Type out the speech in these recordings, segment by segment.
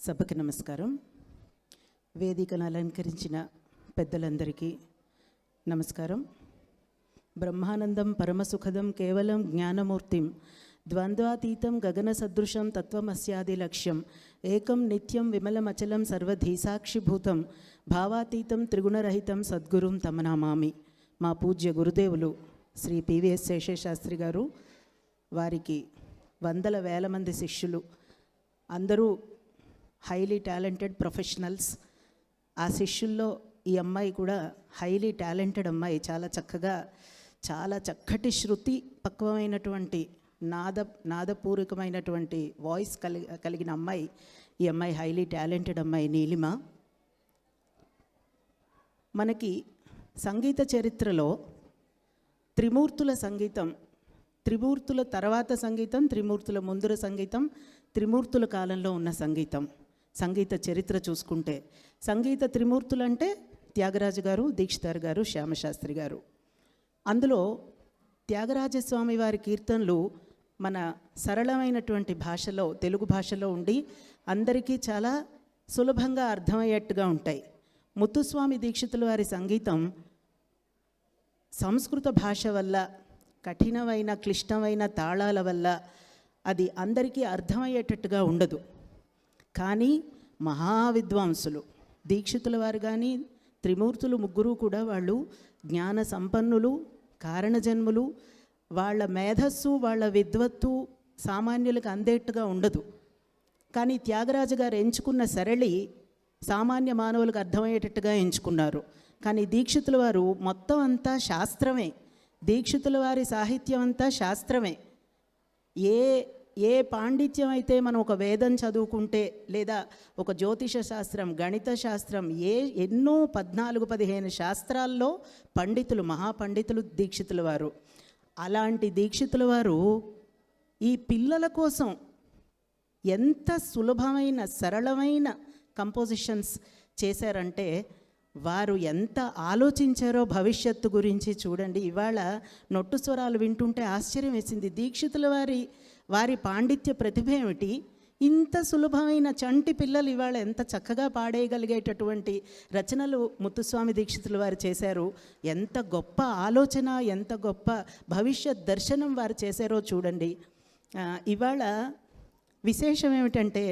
సభకి నమస్కారం. వేదికను అలంకరించిన పెద్దలందరికీ నమస్కారం. బ్రహ్మానందం పరమసుఖదం కేవలం జ్ఞానమూర్తిం ద్వంద్వాతీతం గగన సదృశం తత్వమస్యాది లక్ష్యం ఏకం నిత్యం విమలమచలం సర్వధీ సాక్షిభూతం భావాతీతం త్రిగుణరహితం సద్గురుం తమనామామి. మా పూజ్య గురుదేవులు శ్రీ పివిఎస్ శేషశాస్త్రి గారు, వారికి వందల వేల మంది శిష్యులు, అందరూ హైలీ టాలెంటెడ్ ప్రొఫెషనల్స్. ఆ శిష్యుల్లో ఈ అమ్మాయి కూడా హైలీ టాలెంటెడ్ అమ్మాయి. చాలా చక్కటి శృతి పక్వమైనటువంటి నాదపూర్వకమైనటువంటి వాయిస్ కలిగిన అమ్మాయి. ఈ అమ్మాయి హైలీ టాలెంటెడ్ అమ్మాయి నీలిమ. మనకి సంగీత చరిత్రలో త్రిమూర్తుల సంగీతం, త్రిమూర్తుల తర్వాత సంగీతం, త్రిమూర్తుల ముందర సంగీతం, త్రిమూర్తుల కాలంలో ఉన్న సంగీతం, సంగీత చరిత్ర చూసుకుంటే సంగీత త్రిమూర్తులు అంటే త్యాగరాజు గారు, దీక్షితార్ గారు, శ్యామశాస్త్రి గారు. అందులో త్యాగరాజస్వామి వారి కీర్తనలు మన సరళమైనటువంటి భాషలో, తెలుగు భాషలో ఉండి అందరికీ చాలా సులభంగా అర్థమయ్యేట్టుగా ఉంటాయి. ముత్తుస్వామి దీక్షితుల వారి సంగీతం సంస్కృత భాష వల్ల, కఠినమైన క్లిష్టమైన తాళాల వల్ల అది అందరికీ అర్థమయ్యేటట్టుగా ఉండదు. కానీ మహావిద్వాంసులు దీక్షితుల వారు కానీ, త్రిమూర్తులు ముగ్గురు కూడా వాళ్ళు జ్ఞాన సంపన్నులు, కారణజన్ములు. వాళ్ళ మేధస్సు, వాళ్ళ విద్వత్తు సామాన్యులకు అందేట్టుగా ఉండదు. కానీ త్యాగరాజు గారు ఎంచుకున్న సరళి సామాన్య మానవులకు అర్థమయ్యేటట్టుగా ఎంచుకున్నారు. కానీ దీక్షితుల వారు మొత్తం అంతా శాస్త్రమే. దీక్షితుల వారి సాహిత్యం అంతా శాస్త్రమే. ఏ పాండిత్యం అయితే మనం ఒక వేదం చదువుకుంటే, లేదా ఒక జ్యోతిష శాస్త్రం, గణిత శాస్త్రం, ఎన్నో 14-15 శాస్త్రాల్లో పండితులు, మహాపండితులు దీక్షితుల వారు. అలాంటి దీక్షితుల వారు ఈ పిల్లల కోసం ఎంత సులభమైన సరళమైన కంపోజిషన్స్ చేశారంటే, వారు ఎంత ఆలోచించారో భవిష్యత్తు గురించి చూడండి. ఇవాళ నొట్టు స్వరాలు వింటుంటే ఆశ్చర్యం వేసింది. దీక్షితుల వారి పాండిత్య ప్రతిభ ఏమిటి? ఇంత సులభమైన చంటి పిల్లలు ఇవాళ ఎంత చక్కగా పాడేయగలిగేటటువంటి రచనలు ముత్తుస్వామి దీక్షితుల వారు చేశారు. ఎంత గొప్ప ఆలోచన, ఎంత గొప్ప భవిష్యత్ దర్శనం వారు చేశారో చూడండి. ఇవాళ విశేషం ఏమిటంటే,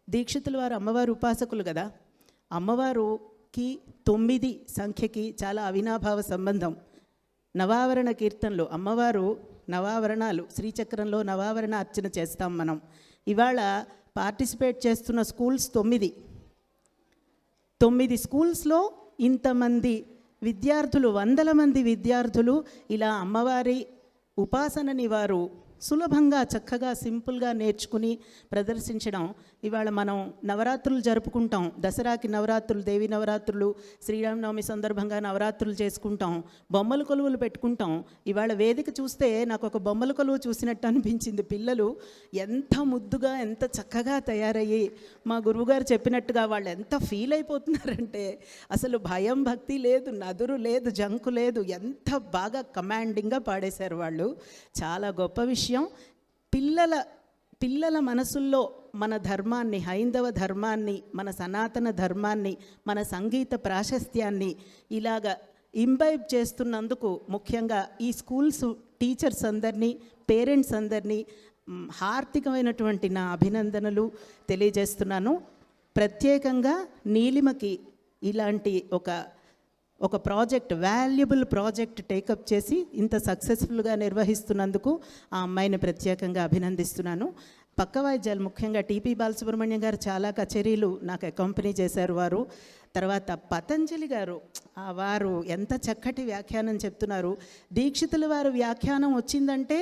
దీక్షితుల వారు అమ్మవారు ఉపాసకులు కదా. అమ్మవారుకి 9 సంఖ్యకి చాలా అవినాభావ సంబంధం. నవావరణ కీర్తనలు, అమ్మవారు నవావరణాలు, శ్రీచక్రంలో నవావరణ అర్చన చేస్తాం మనం. ఇవాళ పార్టిసిపేట్ చేస్తున్న స్కూల్స్ 9 స్కూల్స్లో ఇంతమంది విద్యార్థులు, వందల మంది విద్యార్థులు ఇలా అమ్మవారి ఉపాసనని వారు సులభంగా, చక్కగా, సింపుల్గా నేర్చుకుని ప్రదర్శించడం. ఇవాళ మనం నవరాత్రులు జరుపుకుంటాం. దసరాకి నవరాత్రులు, దేవి నవరాత్రులు, శ్రీరామనవమి సందర్భంగా నవరాత్రులు చేసుకుంటాం, బొమ్మల కొలువులు పెట్టుకుంటాం. ఇవాళ వేదిక చూస్తే నాకు ఒక బొమ్మల కొలువు చూసినట్టు అనిపించింది. పిల్లలు ఎంత ముద్దుగా, ఎంత చక్కగా తయారయ్యి, మా గురువుగారు చెప్పినట్టుగా వాళ్ళు ఎంత ఫీల్ అయిపోతున్నారంటే, అసలు భయం భక్తి లేదు, నదురు లేదు, జంకు లేదు, ఎంత బాగా కమాండింగ్గా పాడేశారు వాళ్ళు. చాలా గొప్ప విషయం. పిల్లల మనసుల్లో మన ధర్మాన్ని, హైందవ ధర్మాన్ని, మన సనాతన ధర్మాన్ని, మన సంగీత ప్రాశస్త్యాన్ని ఇలాగ ఇంబైబ్ చేస్తున్నందుకు ముఖ్యంగా ఈ స్కూల్స్ టీచర్స్ అందరినీ, పేరెంట్స్ అందరినీ హార్దికమైనటువంటి నా అభినందనలు తెలియజేస్తున్నాను. ప్రత్యేకంగా నీలిమకి ఇలాంటి ఒక ప్రాజెక్ట్, వాల్యుబుల్ ప్రాజెక్ట్ టేకప్ చేసి ఇంత సక్సెస్ఫుల్గా నిర్వహిస్తున్నందుకు ఆ అమ్మాయిని ప్రత్యేకంగా అభినందిస్తున్నాను. పక్క వాయిద్యాలు, ముఖ్యంగా టీపీ బాలసుబ్రహ్మణ్యం గారు చాలా కచేరీలు నాకు అకంపెనీ చేశారు వారు. తర్వాత పతంజలి గారు, వారు ఎంత చక్కటి వ్యాఖ్యానం చెప్తున్నారు. దీక్షితుల వారి వ్యాఖ్యానం వచ్చిందంటే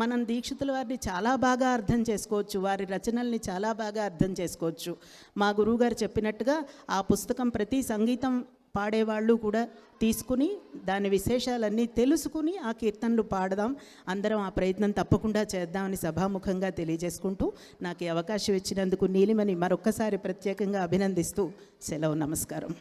మనం దీక్షితుల వారిని చాలా బాగా అర్థం చేసుకోవచ్చు, వారి రచనల్ని చాలా బాగా అర్థం చేసుకోవచ్చు. మా గురువుగారు చెప్పినట్టుగా ఆ పుస్తకం ప్రతి సంగీతం పాడేవాళ్ళు కూడా తీసుకుని దాని విశేషాలన్నీ తెలుసుకుని ఆ కీర్తనలు పాడదాం. అందరం ఆ ప్రయత్నం తప్పకుండా చేద్దామని సభాముఖంగా తెలియజేసుకుంటూ నాకు ఈ అవకాశం ఇచ్చినందుకు నీలిమని మరొక్కసారి ప్రత్యేకంగా అభినందిస్తూ సెలవు. నమస్కారం.